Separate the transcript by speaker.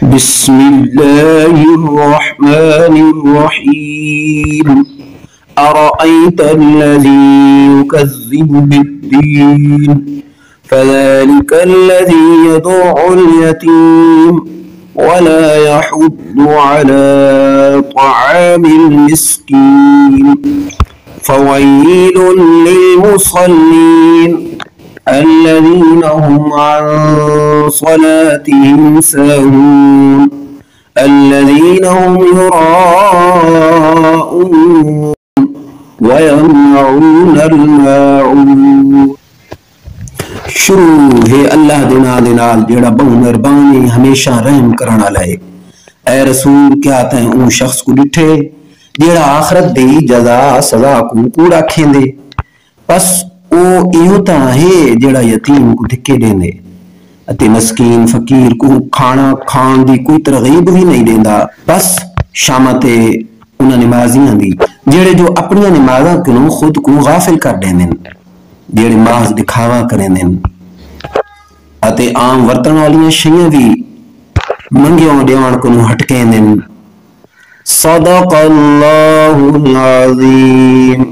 Speaker 1: बिस्मिल्लाहिर्रहमानिर्रहीम। अरअयत अल्लज़ी युकज़्ज़िबु बिद्दीन फ़ज़ालिकल्लज़ी यदु'उल यतीम वला यहुद्दु अला तआमिल मिस्कीन फ़वैलुल लिलमुसल्लीन अल्लज़ीना हुम अन सलातिहिम साहून अल्लज़ीना हुम युराऊन व यमनऊनल माऊन। शुरू है अल्लाह दे नाल जेड़ा बहु मेहरबानी हमेशा रहम करन वाला है। ऐ रसूल क्या तैं उन शख्स को डिठे जेड़ा आखिरत दी जजा सजा को कूड़ा खेंदे। बस ओ इहो तां है जेड़ा यतीम को धिक्के देंदे अते मस्कीन फकीर को खाना खान दी कोई तरगीब भी नहीं देंदा। बस शामते उन्हां नमाजियां दी जेड़े जो अपनी नमाज़ां कोलों खुद को गाफिल कर देंदे, जेड़े माज दिखावा करेंदे अते आम वरतन वालियां शैयां भी मंगियों देवण कोलों हटकेंदे। सदक़ल्लाहुल अज़ीम।